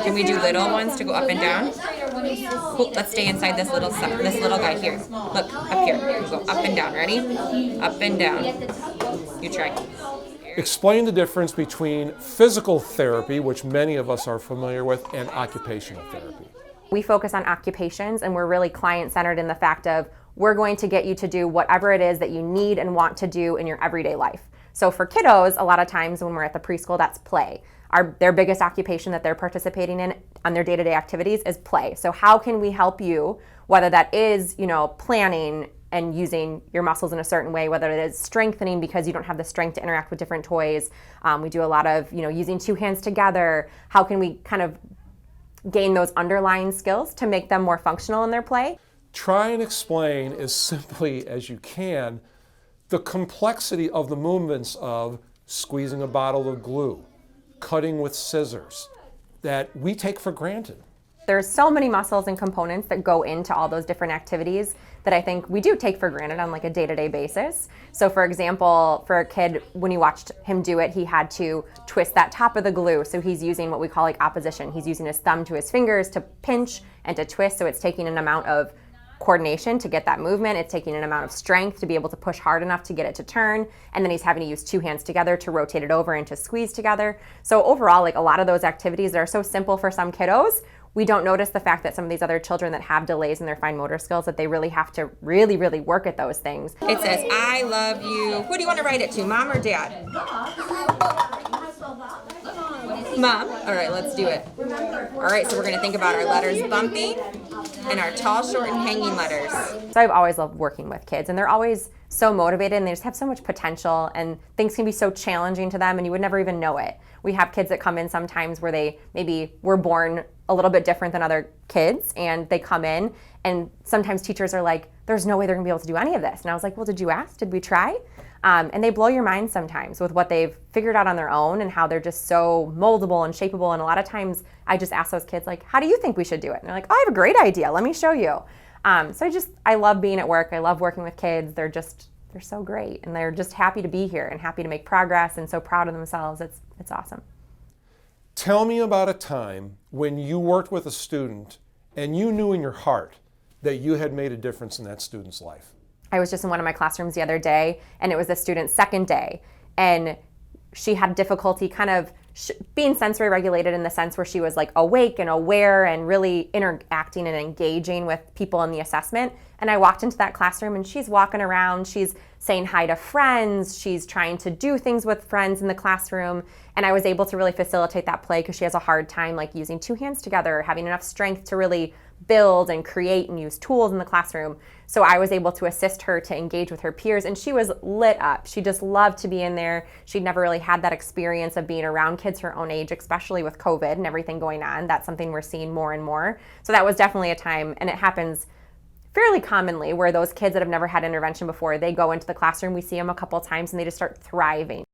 Can we do little ones to go up and down? Cool. Let's stay inside this little guy here. Look, up here. We'll go up and down. Ready? Up and down. You try. Explain the difference between physical therapy, which many of us are familiar with, and occupational therapy. We focus on occupations, and we're really client-centered in the fact of we're going to get you to do whatever it is that you need and want to do in your everyday life. So for kiddos, a lot of times when we're at the preschool, that's play. Their biggest occupation that they're participating in on their day-to-day activities is play. So how can we help you, whether that is, planning and using your muscles in a certain way, whether it is strengthening because you don't have the strength to interact with different toys. We do a lot of, using two hands together. How can we kind of gain those underlying skills to make them more functional in their play? Try and explain as simply as you can the complexity of the movements of squeezing a bottle of glue, cutting with scissors, that we take for granted. There's so many muscles and components that go into all those different activities that I think we do take for granted on like a day-to-day basis. So for example, for a kid, when you watched him do it, he had to twist that top of the glue. So he's using what we call like opposition. He's using his thumb to his fingers to pinch and to twist. So it's taking an amount of coordination to get that movement. It's taking an amount of strength to be able to push hard enough to get it to turn. And then he's having to use two hands together to rotate it over and to squeeze together. So overall, like a lot of those activities that are so simple for some kiddos, we don't notice the fact that some of these other children that have delays in their fine motor skills, that they really have to really, really work at those things. It says, I love you. Who do you want to write it to, Mom or Dad? Mom. All right, let's do it. All right, so we're going to think about our letters bumpy and our tall, short, and hanging letters. So I've always loved working with kids, and they're always so motivated, and they just have so much potential, and things can be so challenging to them, and you would never even know it. We have kids that come in sometimes where they maybe were born a little bit different than other kids, and they come in, and sometimes teachers are like, there's no way they're gonna be able to do any of this. And I was like, well, did you ask? Did we try? And they blow your mind sometimes with what they've figured out on their own and how they're just so moldable and shapeable. And a lot of times I just ask those kids, like, how do you think we should do it? And they're like, oh, I have a great idea. Let me show you. I love being at work. I love working with kids. They're so great. And they're just happy to be here and happy to make progress and so proud of themselves. It's awesome. Tell me about a time when you worked with a student and you knew in your heart that you had made a difference in that student's life. I was just in one of my classrooms the other day, and it was the student's second day, and she had difficulty kind of being sensory regulated in the sense where she was like awake and aware and really interacting and engaging with people in the assessment. And I walked into that classroom, and she's walking around, she's saying hi to friends, she's trying to do things with friends in the classroom, and I was able to really facilitate that play because she has a hard time like using two hands together, having enough strength to really build and create and use tools in the classroom. So I was able to assist her to engage with her peers, and she was lit up. She just loved to be in there. She'd never really had that experience of being around kids her own age, especially with COVID and everything going on. That's something we're seeing more and more. So that was definitely a time, and it happens fairly commonly, where those kids that have never had intervention before, they go into the classroom, we see them a couple times, and they just start thriving.